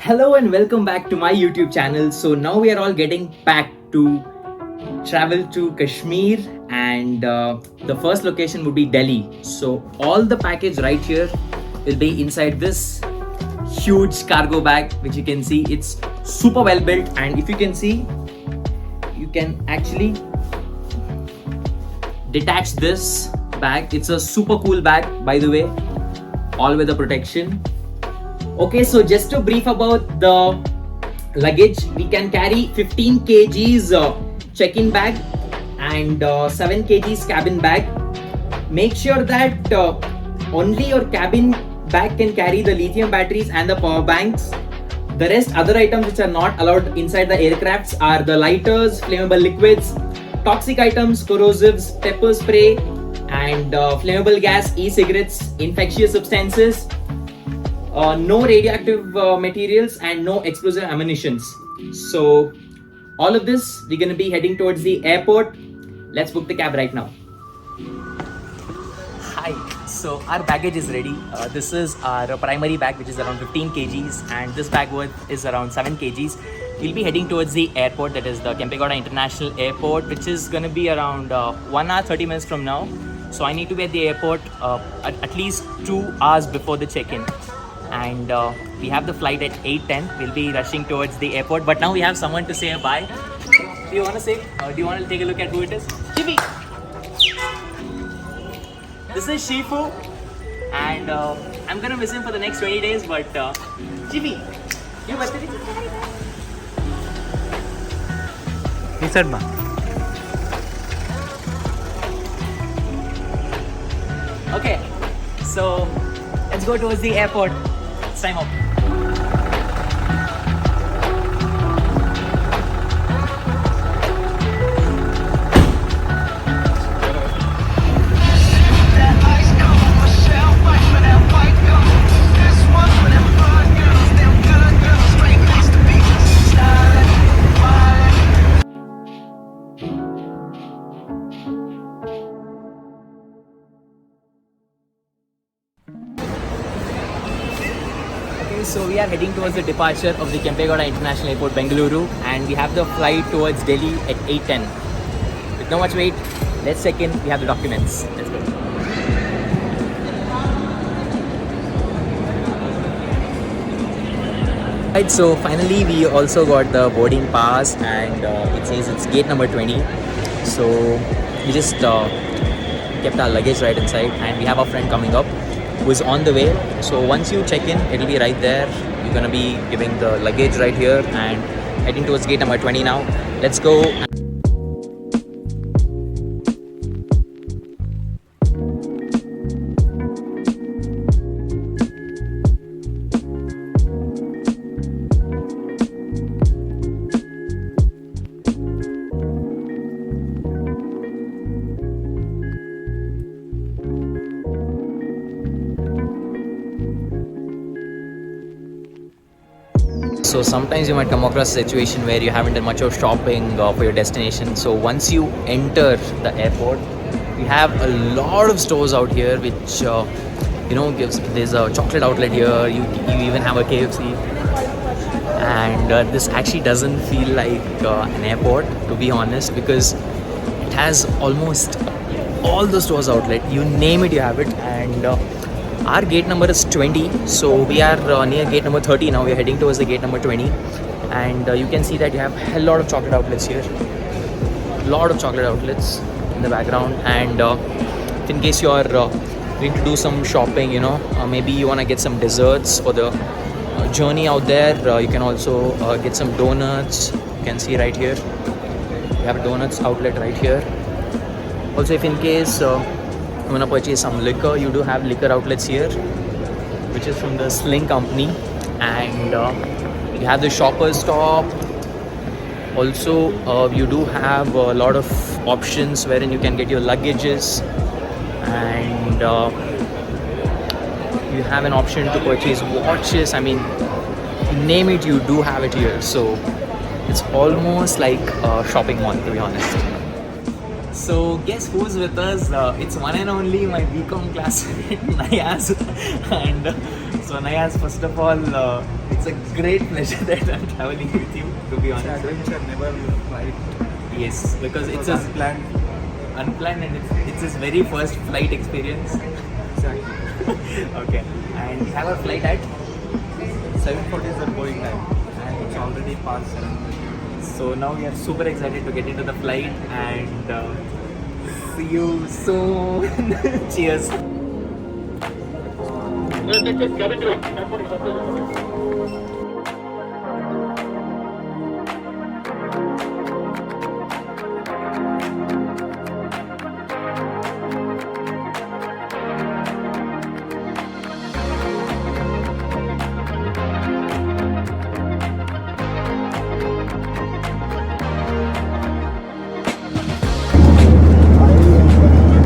Hello and welcome back to my YouTube channel. So now we are all getting packed to travel to Kashmir, and the first location would be Delhi. So all the package right here will be inside this huge cargo bag, which you can see it's super well built. And if you can see, you can actually detach this bag. It's a super cool bag, by the way, all with the protection. Okay, so just to brief about the luggage, we can carry 15 kgs check-in bag and 7 kgs cabin bag. Make sure that only your cabin bag can carry the lithium batteries and the power banks. The rest other items which are not allowed inside the aircrafts are the lighters, flammable liquids, toxic items, corrosives, pepper spray, and flammable gas, e-cigarettes, infectious substances. No radioactive materials and no explosive ammunitions. So all of this, we're going to be heading towards the airport. Let's book the cab right now. Hi, so our baggage is ready. This is our primary bag, which is around 15 kgs, and this bag worth is around 7 kgs. We'll be heading towards the airport, that is the Kempegowda International Airport, which is going to be around 1 hour 30 minutes from now. So I need to be at the airport at least 2 hours before the check-in. And we have the flight at 8:10. We'll be rushing towards the airport, but now we have someone to say a bye. Do you want to say? Do you want to take a look at who it is? Jimmy. This is Shifu, and I'm gonna miss him for the next 20 days. But Jimmy, you birthday? He said, "Ma." Okay, so let's go towards the airport. It's time up. So we are heading towards the departure of the Kempegowda International Airport, Bengaluru, and we have the flight towards Delhi at 8:10. With no much wait, let's check in. We have the documents. Let's go. Right, so finally we also got the boarding pass, and it says it's gate number 20. So we just kept our luggage right inside, and we have a friend coming up who is on the way. So once you check in, it'll be right there. You're gonna be giving the luggage right here and heading towards gate number 20 now. Let's go. So sometimes you might come across a situation where you haven't done much of shopping for your destination. So once you enter the airport, we have a lot of stores out here which there's a chocolate outlet here. You even have a KFC, and this actually doesn't feel like an airport, to be honest, because it has almost all the stores outlet. You name it, you have it. And our gate number is 20, so we are near gate number 30 now. We are heading towards the gate number 20, and you can see that you have a lot of chocolate outlets here. Lot of chocolate outlets in the background, and if in case you are going to do some shopping, maybe you want to get some desserts for the journey out there, you can also get some donuts. You can see right here, we have a donuts outlet right here. Also, if in case you want to purchase some liquor, you do have liquor outlets here, which is from the Sling company. And you have the Shoppers Stop. Also, you do have a lot of options wherein you can get your luggages, and you have an option to purchase watches. I mean, name it, you do have it here. So it's almost like a shopping mall, to be honest. So guess who's with us? It's one and only my BCom classmate Nayaz. And so Nayaz, first of all, it's a great pleasure that I'm traveling with you. To be honest, Adventure never flight. yes, because it's his unplanned and it's his very first flight experience. Exactly. Okay, and we have our flight at. 7:40 is the Boeing time, and it's already past 7:30. So now we are super excited to get into the flight and see you soon. Cheers.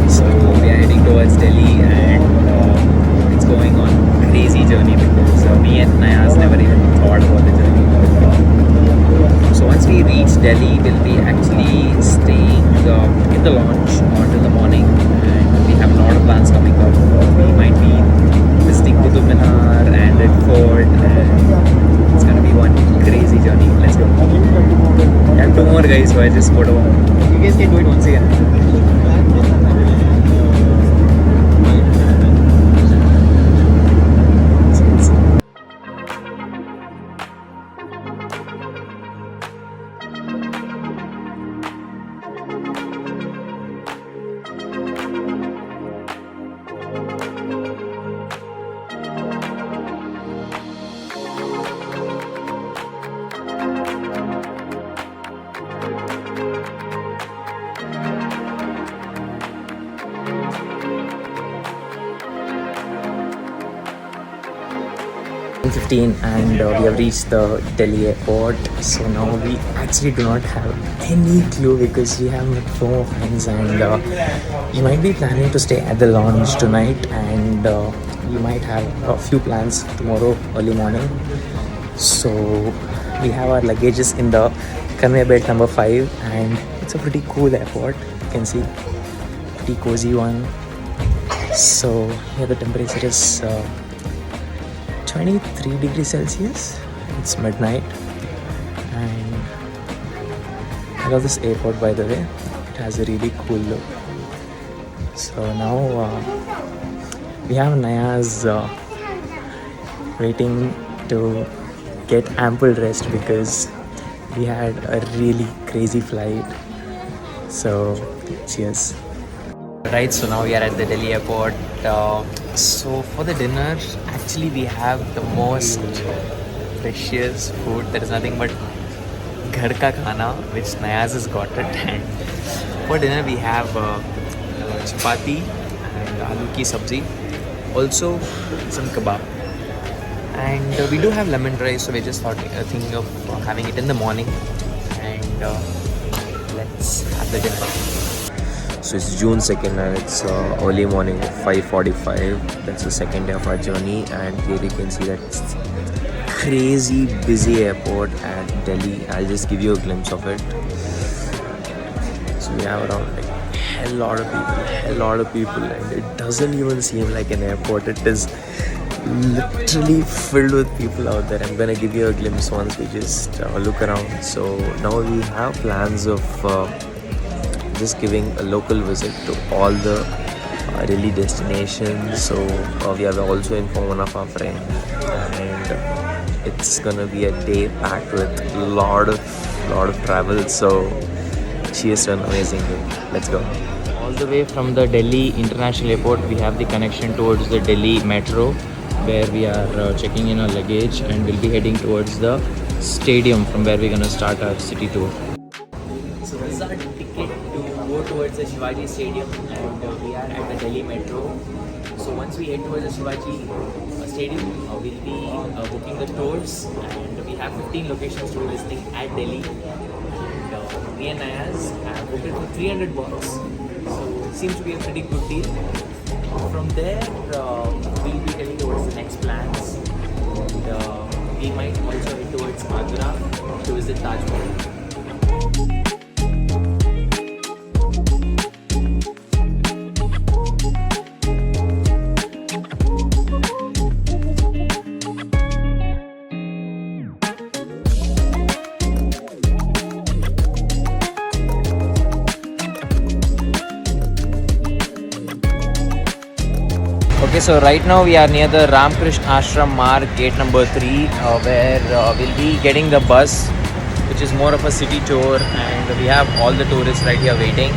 So we are heading towards Delhi and it's going on a crazy journey because me and Nayaz never even thought about the journey. So once we reach Delhi, we'll be actually staying in the lounge until the morning, and we have a lot of plans coming up. We might be visiting Qutub Minar and Red Fort, and it's gonna be one crazy journey. Let's go. I have two more guys, so I just photo. You guys can do it once again. .15 and we have reached the Delhi airport. So now we actually do not have any clue because we have met four more friends, and you might be planning to stay at the lounge tonight, and you might have a few plans tomorrow early morning. So we have our luggages in the conveyor belt number 5, and it's a pretty cool airport. You can see pretty cozy one. So here the temperature is 23 degrees Celsius. It's midnight, and I love this airport, by the way. It has a really cool look. So now we have Nayaz waiting to get ample rest because we had a really crazy flight. So cheers. Right, so now we are at the Delhi airport. So for the dinner, actually we have the most precious food. There is nothing but ghar ka khana, which Nayaz has got it. And for dinner we have chapati and aloo ki sabzi. Also some kebab. And we do have lemon rice, so we just thinking of having it in the morning. And let's have the dinner. So it's June 2nd and it's early morning of 5:45. That's the second day of our journey, and here you can see that crazy busy airport at Delhi. I'll just give you a glimpse of it. So we have around like hell lot of people, and it doesn't even seem like an airport. It is literally filled with people out there. I'm gonna give you a glimpse once we just look around. So now we have plans of just giving a local visit to all the Delhi destinations. So we have also informed one of our friends, and it's gonna be a day packed with lot of travel. So cheers to an amazing day. Let's go. All the way from the Delhi International Airport, we have the connection towards the Delhi Metro, where we are checking in our luggage, and we'll be heading towards the stadium from where we're gonna start our city tour. So this is our ticket to go towards the Shivaji Stadium, and we are at the Delhi Metro. So once we head towards the Shivaji Stadium, we'll be booking the tours, and we have 15 locations to be visiting at Delhi. And me and Nayaz have booked it for 300 bucks. So it seems to be a pretty good deal. From there, we'll be heading towards the next plans, and we might also head towards Agra to visit Taj Mahal. Okay, so right now we are near the Ramkrishna Ashram Marg, gate number 3, where we'll be getting the bus, which is more of a city tour, and we have all the tourists right here waiting.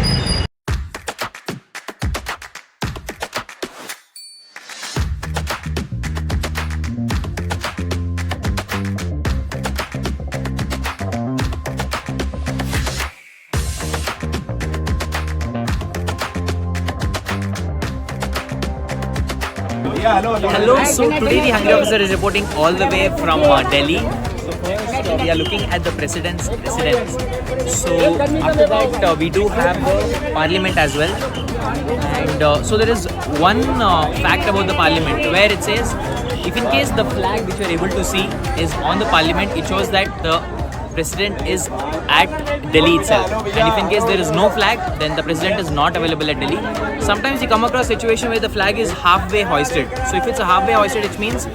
Hello, so today the Hungry Officer is reporting all the way from Delhi. So first we are looking at the President's residence. So after that we do have the Parliament as well. And so there is one fact about the Parliament where it says, if in case the flag which you are able to see is on the Parliament, it shows that the President is at Delhi itself. And if in case there is no flag, then the President is not available at Delhi. Sometimes you come across a situation where the flag is halfway hoisted. So if it's a halfway hoisted, it means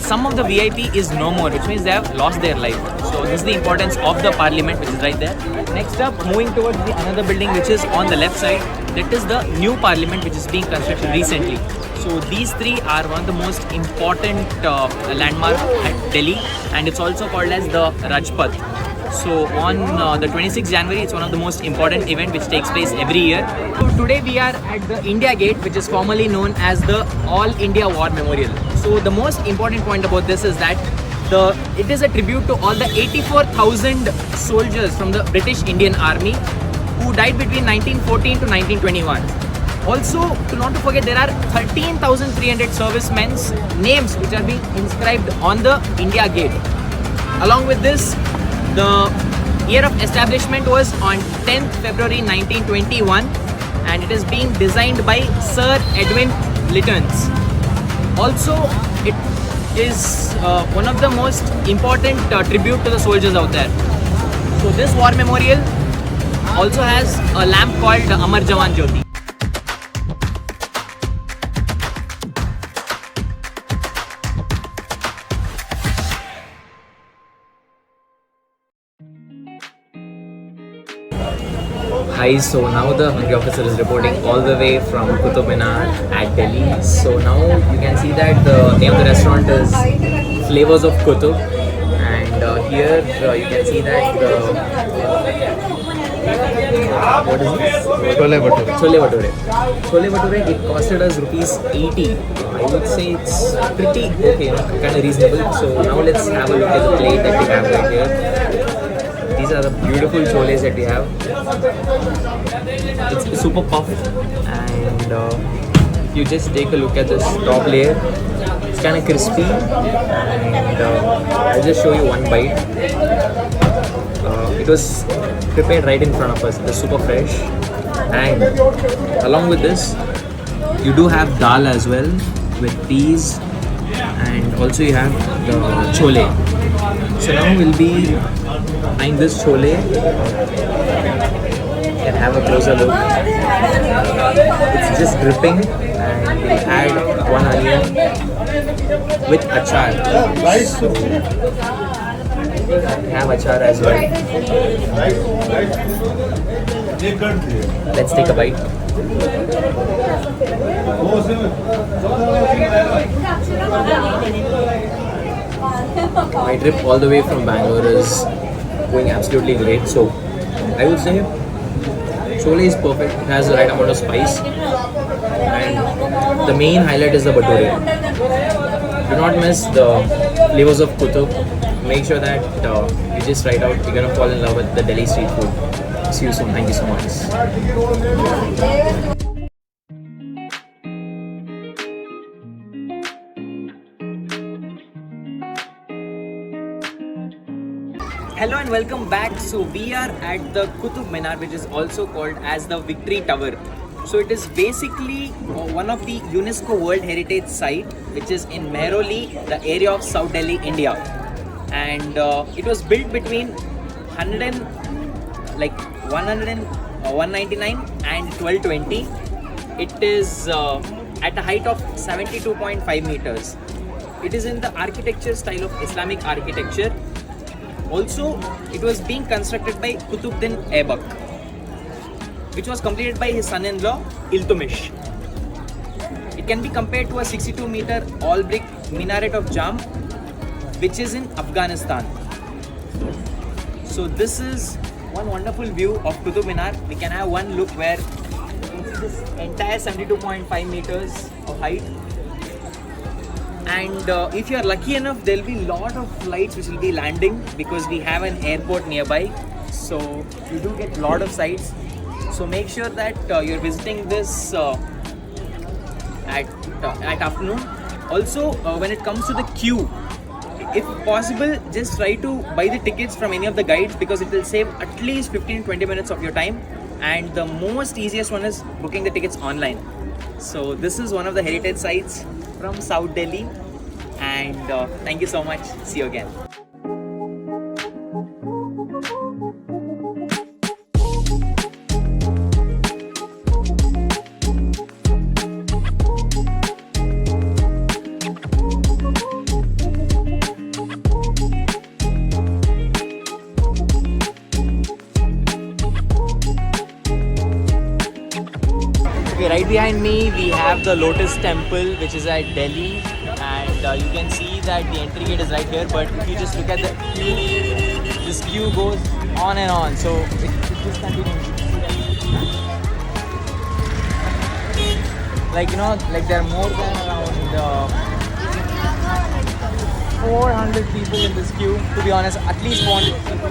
some of the VIP is no more, which means they have lost their life. So this is the importance of the Parliament, which is right there. Next up, moving towards the another building which is on the left side, that is the new Parliament which is being constructed recently. So these three are one of the most important landmarks at Delhi, and it's also called as the Rajpath. So on the 26th January, it's one of the most important event which takes place every year. So today we are at the India Gate, which is formerly known as the All India War Memorial. So the most important point about this is that it is a tribute to all the 84,000 soldiers from the British Indian Army who died between 1914 to 1921. Also, not to forget, there are 13,300 servicemen's names which are being inscribed on the India Gate. Along with this, the year of establishment was on 10th February 1921, and it is being designed by Sir Edwin Lytton. Also, it is one of the most important tribute to the soldiers out there. So this war memorial also has a lamp called Amar Jawan Jyoti. Hi, so now the Hungry Officer is reporting all the way from Qutub Minar at Delhi. So now you can see that the name of the restaurant is Flavors of Qutub, and here you can see that what is this? Chole Bhature. Chole Bhature. Chole Bhature, it costed us rupees 80. I would say it's pretty okay, kind of reasonable. So now let's have a look at the plate that we have right here. These are the beautiful choles that we have. It's super puffed, and you just take a look at this top layer. It's kind of crispy, and I'll just show you one bite. It was prepared right in front of us. It's super fresh, and along with this, you do have dal as well with peas, and also you have the chole. So now we'll be trying this chole and have a closer look. It's just dripping, and we add one onion with achar. So we have achar as well. Let's take a bite. My trip all the way from Bangalore is going absolutely great. So I would say chole is perfect. It has the right amount of spice, and the main highlight is the bhature. Do not miss the Flavors of Qutub. Make sure that you just try it out. You're gonna fall in love with the Delhi street food. See you soon. Thank you so much. Hello and welcome back. So we are at the Qutub Minar, which is also called as the Victory Tower. So it is basically one of the UNESCO World Heritage Site, which is in Mehrauli, the area of South Delhi, India. And it was built between 199 and 1220. It is at a height of 72.5 meters. It is in the architecture style of Islamic architecture. Also, it was being constructed by Qutbuddin Aibak, which was completed by his son-in-law Iltutmish. It can be compared to a 62-meter all-brick minaret of Jam, which is in Afghanistan. So this is one wonderful view of Qutub Minar. We can have one look where you can see this entire 72.5 meters of height. And if you are lucky enough, there will be a lot of flights which will be landing because we have an airport nearby. So you do get a lot of sights. So make sure that you're visiting this at afternoon. Also, when it comes to the queue, if possible, just try to buy the tickets from any of the guides because it will save at least 15-20 minutes of your time. And the most easiest one is booking the tickets online. So this is one of the heritage sites from South Delhi. And thank you so much. See you again. Okay, right behind me we have the Lotus Temple, which is at Delhi, and you can see that the entry gate is right here. But if you just look at the queue, this queue goes on and on. So it just continues. Like there are more than around 400 people in this queue. To be honest, at least 400 people.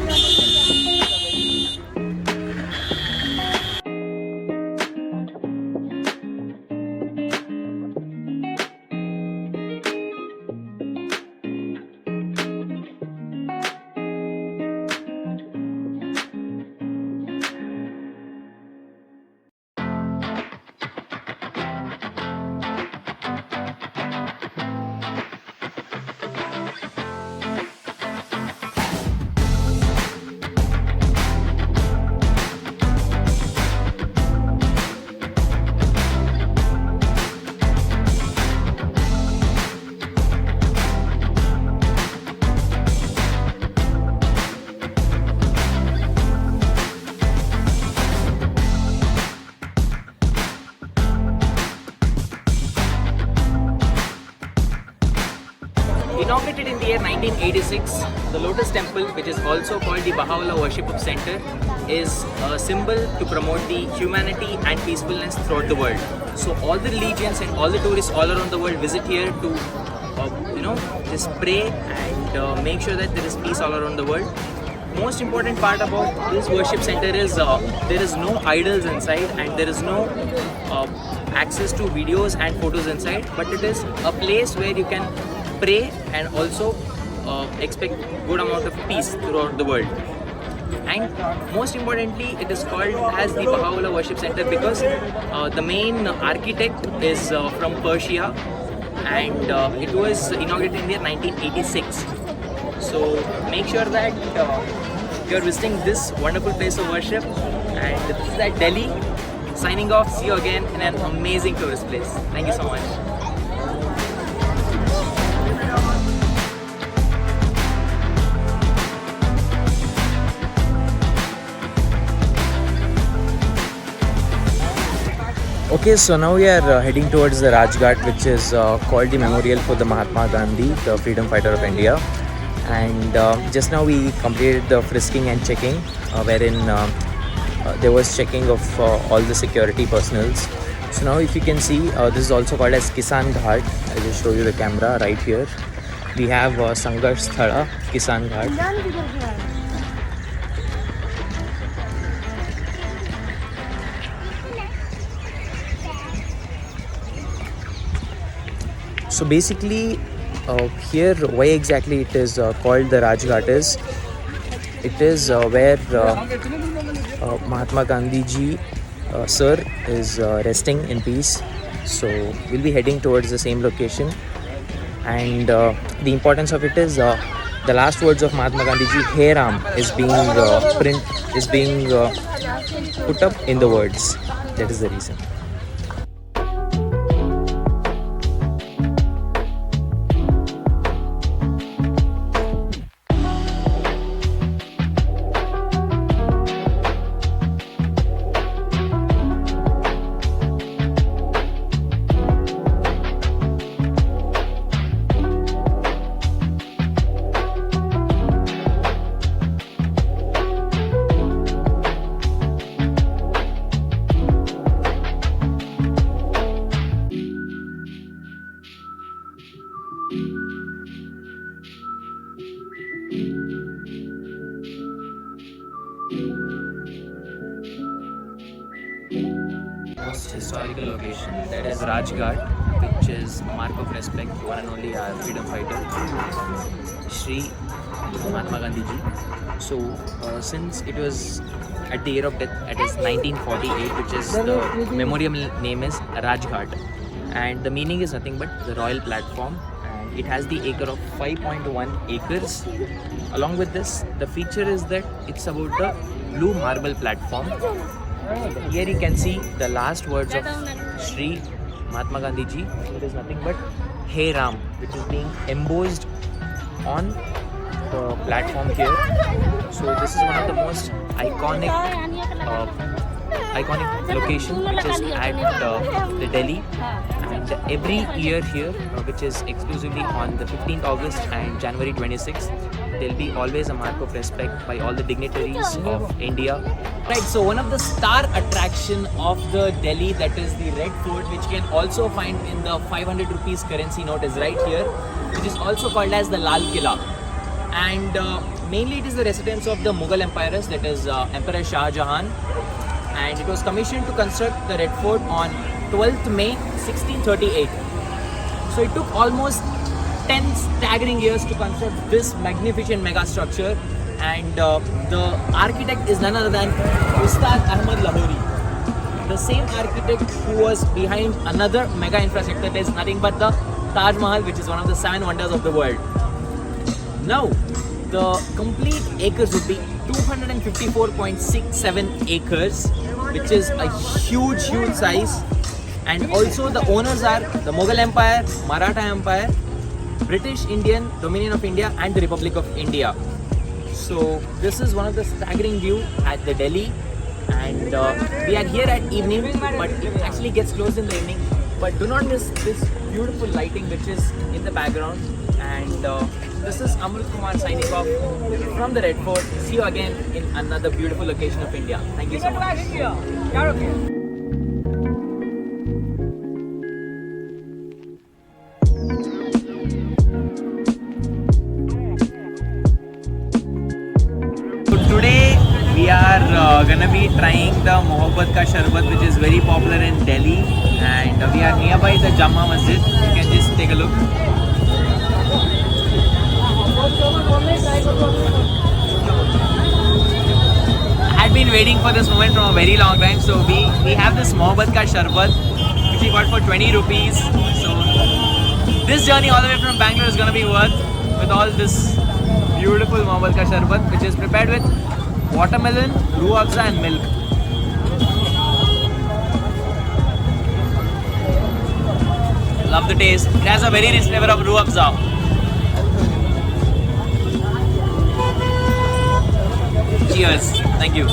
Inaugurated in the year 1986, the Lotus Temple, which is also called the Baha'u'llah Worship Center, is a symbol to promote the humanity and peacefulness throughout the world. So all the religions and all the tourists all around the world visit here to, just pray and make sure that there is peace all around the world. Most important part about this worship center is there is no idols inside and there is no access to videos and photos inside, but it is a place where you can pray and also expect good amount of peace throughout the world. And most importantly, it is called as the Baha'u'llah Worship Center because the main architect is from Persia, and it was inaugurated in the year 1986. So make sure that you are visiting this wonderful place of worship. And this is at Delhi. Signing off. See you again in an amazing tourist place. Thank you so much. Okay, so now we are heading towards the Rajghat, which is called the Memorial for the Mahatma Gandhi, the freedom fighter of India. And just now we completed the frisking and checking, wherein there was checking of all the security personnels. So now if you can see, this is also called as Kisan Ghat. I'll just show you the camera right here. We have Sangharsh Sthala, Kisan Ghat. So basically here why exactly it is called the Rajghat is, it is where Mahatma Gandhi ji sir is resting in peace. So we'll be heading towards the same location, and the importance of it is the last words of Mahatma Gandhi ji, Hey Ram, is being put up in the words. That is the reason. most historical location. That is Rajghat, which is a mark of respect to one and only our freedom fighter, Shri Mahatma Gandhi ji. So, since it was at the year of death, it is 1948, which is the memorial name is Rajghat, and the meaning is nothing but the royal platform. And it has the acre of 5.1 acres. Along with this, the feature is that it's about the blue marble platform. Here you can see the last words of Shri Mahatma Gandhi ji. It is nothing but Hey Ram, which is being embossed on the platform here. So this is one of the most iconic location, which is at the Delhi, and every year here, which is exclusively on the 15th August and January 26th, there'll be always a mark of respect by all the dignitaries of India. Right, so one of the star attraction of the Delhi, that is the Red Fort, which you can also find in the 500 rupees currency note, is right here, which is also called as the Lal Killa. And mainly it is the residence of the Mughal emperors, that is Emperor Shah Jahan, and it was commissioned to construct the Red Fort on 12th May 1638. So it took almost 10 staggering years to construct this magnificent mega structure, and the architect is none other than Ustad Ahmad Lahori, the same architect who was behind another mega infrastructure that is nothing but the Taj Mahal, which is one of the 7 wonders of the world. Now, the complete acres would be 254.67 acres, which is a huge size. And also the owners are the Mughal Empire, Maratha Empire, British Indian Dominion of India, and the Republic of India. So this is one of the staggering view at the Delhi, and we are here at evening, but it actually gets closed in the evening. But do not miss this beautiful lighting which is in the background. And this is Amrit Kumar signing off from the Red Fort. See you again in another beautiful location of India. Thank you so much. So today we are gonna be trying the Mohabbat Ka Sharbat, which is very popular in Delhi, and we are nearby the Jama Masjid. You can just take a look. I had been waiting for this moment from a very long time. So we have this Mohabbat Ka Sharbat, which we got for 20 rupees. So this journey all the way from Bangalore is gonna be worth with all this beautiful Mohabbat Ka Sharbat, which is prepared with watermelon, Ruh Afza and milk. Love the taste. It has a very rich flavor of Ruh Afza. Cheers. Thank you.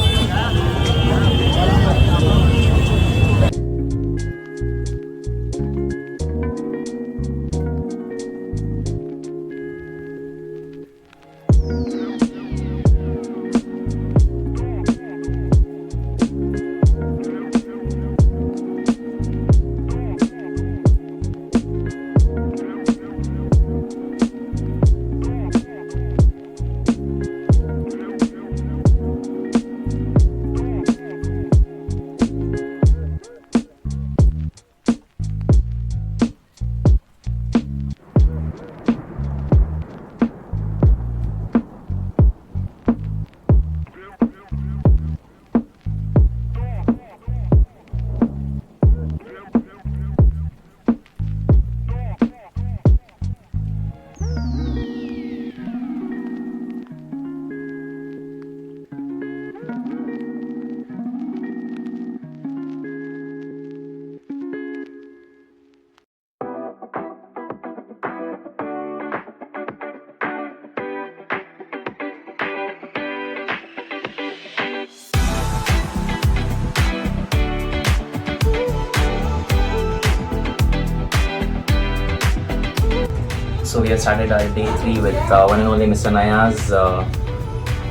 So we have started our day 3 with one and only Mr. Nayaz.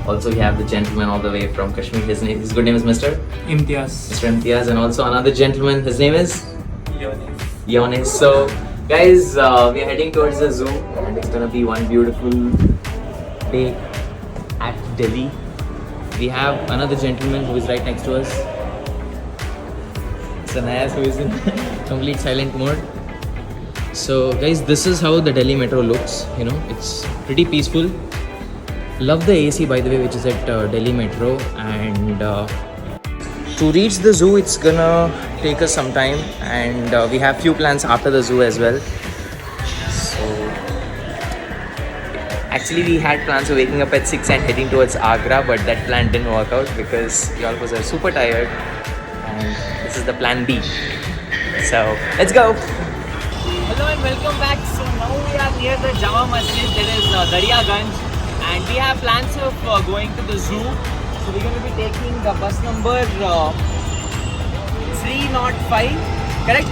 Also we have the gentleman all the way from Kashmir. His good name is Mr. Imtiaz. Mr. Imtiaz, and also another gentleman. His name is Yonis. So guys, we are heading towards the zoo, and it's gonna be one beautiful day at Delhi. We have another gentleman who is right next to us. Anais, who is in complete silent mode. So guys, this is how the Delhi metro looks. You know, it's pretty peaceful. Love the AC, by the way, which is at Delhi metro. And to reach the zoo, it's gonna take us some time, and we have few plans after the zoo as well. So actually we had plans of waking up at 6 and heading towards Agra, but that plan didn't work out because we all of us are super tired, and this is the plan B. So let's go. Hello and welcome back. So now we are near the Jama Masjid, that is Daryaganj, and we have plans of going to the zoo. So we're going to be taking the bus number 305, correct?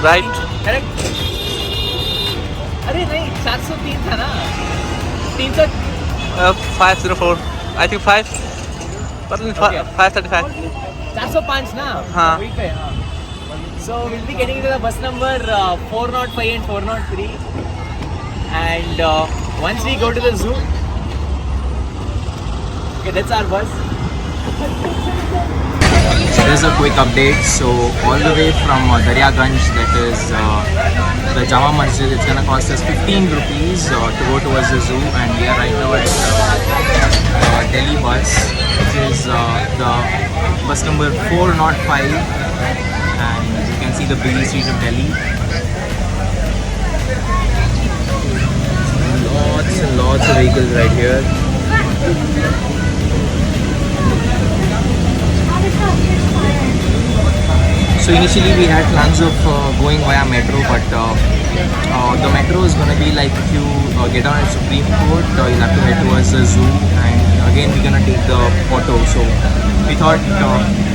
Right. Correct? अरे नहीं 403 था ना 300 504. I think 5. But Okay. 535. 405 ना हाँ. वही पे हाँ. So we'll be getting to the bus number 405 and 403, and once we go to the zoo, okay, that's our bus. There's a quick update. So all the way from Daryaganj, that is the Jama Masjid, it's gonna cost us 15 rupees to go towards the zoo, and we are right now at Delhi bus, which is the bus number 405, and you can see the busy street of Delhi. Lots and lots of vehicles right here. So initially we had plans of going via metro, but the metro is going to be like if you get down at Supreme Court, you'll have to head towards the zoo, and again we're going to take the auto. So we thought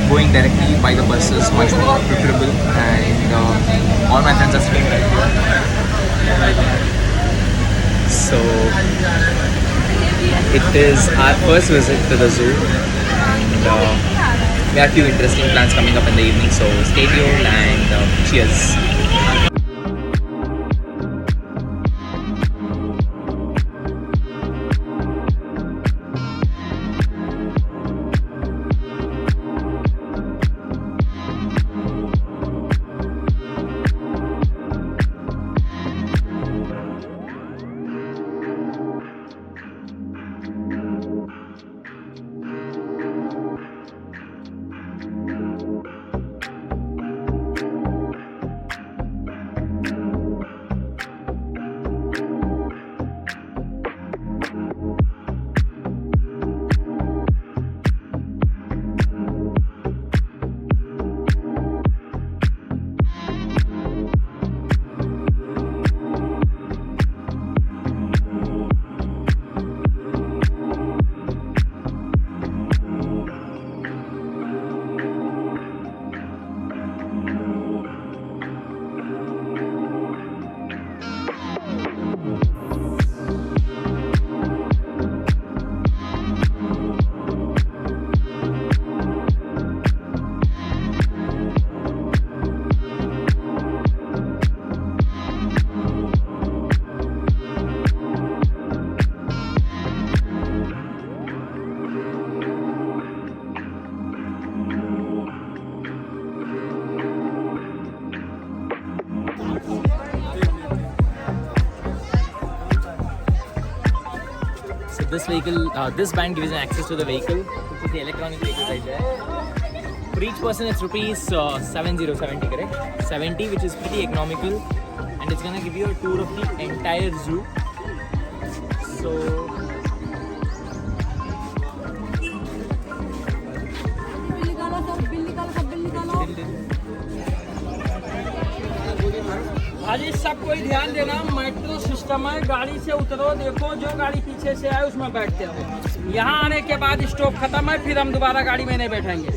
going directly by the bus is much more preferable, and all my friends are sitting right here. So it is our first visit to the zoo, and we have few interesting plans coming up in the evening, so stay tuned and cheers. This vehicle, this band gives an access to the vehicle, which is the electronic vehicle right there. For each person, it's rupees 70, correct? 70, which is pretty economical, and it's gonna give you a tour of the entire zoo. So अजी सब कोई ध्यान देना, metro system है, गाड़ी से उतरो, देखो जो गाड़ी पीछे से आए उसमें बैठते हो। यहाँ आने के बाद स्टॉप खत्म है, फिर हम दोबारा गाड़ी में नहीं बैठेंगे।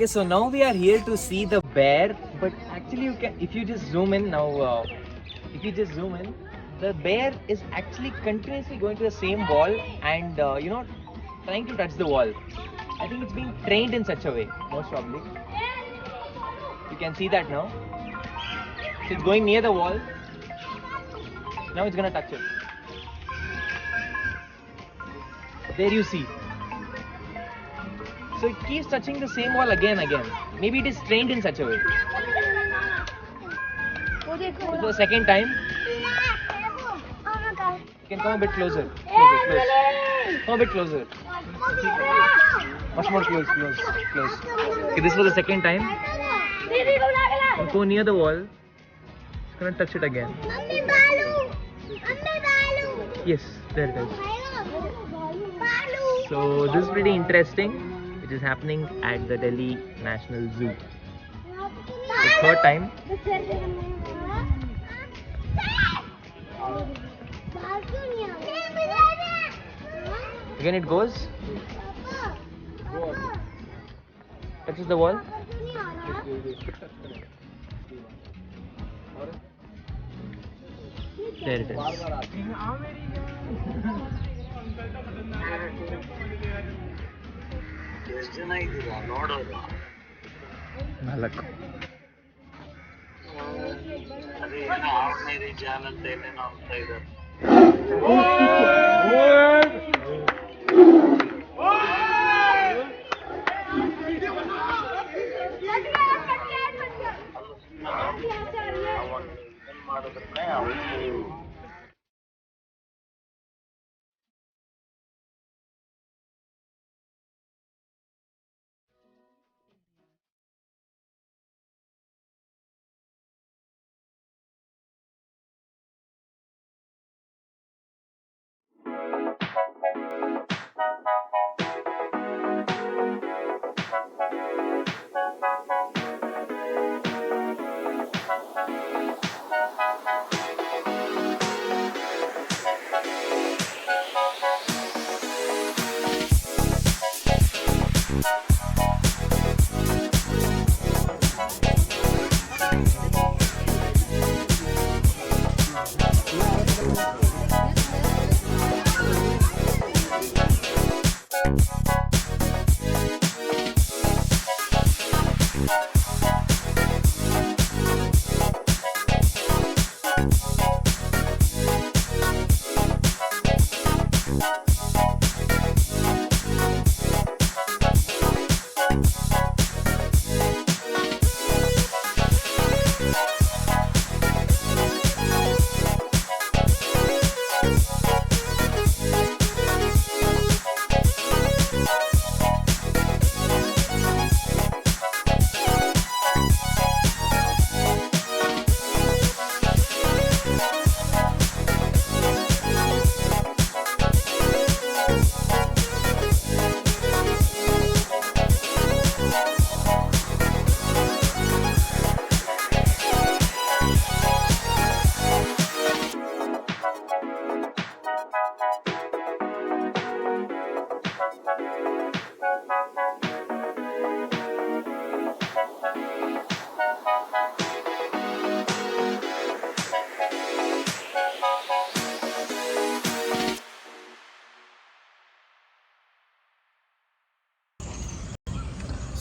Okay, so now we are here to see the bear, but actually you can, if you just zoom in now, if you just zoom in, the bear is actually continuously going to the same wall and trying to touch the wall. I think it's being trained in such a way, most probably. You can see that now. So it's going near the wall. Now it's gonna touch it. There you see. So it keeps touching the same wall again and again. Maybe it is trained in such a way. So for the second time, you can come a bit closer. Close. Come a bit closer. Much more close. Okay, this was the second time. Now go near the wall. It's gonna touch it again. Yes, there it is. So this is pretty interesting. It is happening at the Delhi National Zoo. The third time. Again it goes. Touches the wall. There it is. ನಾಲ್ಕು.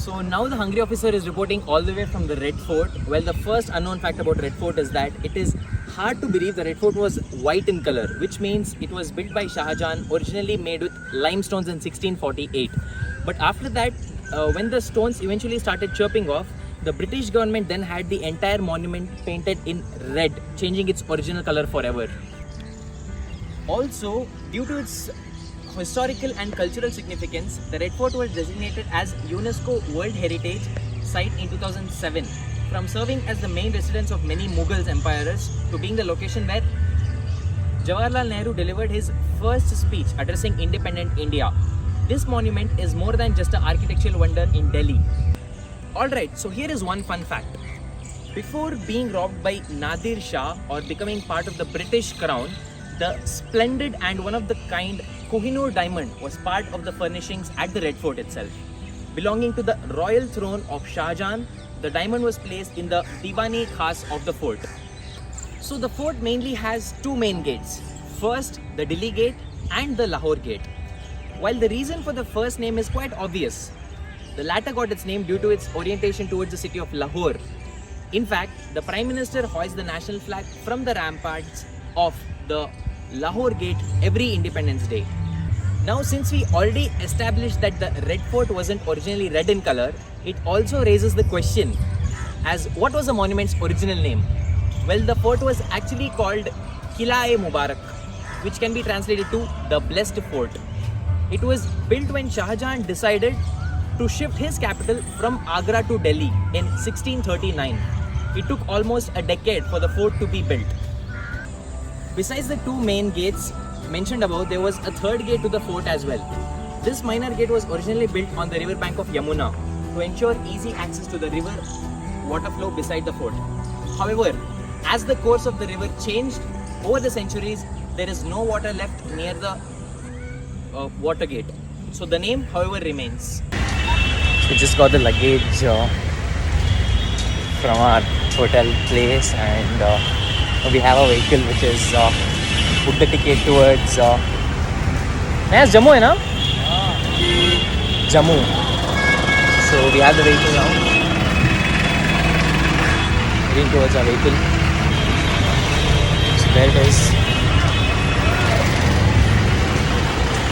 So now the Hungry Officer is reporting all the way from the Red Fort. Well, the first unknown fact about Red Fort is that it is hard to believe the Red Fort was white in color, which means it was built by Shah Jahan, originally made with limestones in 1648. But after that, when the stones eventually started chirping off, the British government then had the entire monument painted in red, changing its original color forever. Also, due to its historical and cultural significance, the Red Fort was designated as UNESCO World Heritage Site in 2007, from serving as the main residence of many Mughal emperors to being the location where Jawaharlal Nehru delivered his first speech addressing independent India. This monument is more than just an architectural wonder in Delhi. Alright, so here is one fun fact. Before being robbed by Nadir Shah or becoming part of the British Crown, the splendid and one of the kind Kohinoor diamond was part of the furnishings at the Red Fort itself. belonging to the royal throne of Shah Jahan. The diamond was placed in the Diwani Khas of the fort. So the fort mainly has two main gates. First, the Delhi Gate and the Lahore Gate. While the reason for the first name is quite obvious, the latter got its name due to its orientation towards the city of Lahore. In fact, the Prime Minister hoists the national flag from the ramparts of the Lahore Gate every Independence Day. Now, since we already established that the Red Fort wasn't originally red in color, it also raises the question as what was the monument's original name? Well, the fort was actually called Qila-e-Mubarak, which can be translated to the Blessed Fort. It was built when Shah Jahan decided to shift his capital from Agra to Delhi in 1639. It took almost a decade for the fort to be built. Besides the two main gates mentioned above, there was a third gate to the fort as well. This minor gate was originally built on the river bank of Yamuna to ensure easy access to the river water flow beside the fort. However, as the course of the river changed over the centuries, there is no water left near the water gate. So the name, however, remains. We just got the luggage from our hotel place, and we have a vehicle which is booked the ticket towards yes, Jammu, hai na? Jammu. So we have the vehicle now. Heading towards our vehicle. So there it is.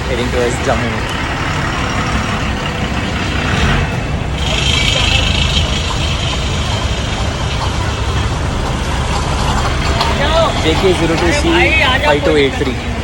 Heading towards Jammu. JK02C 5283.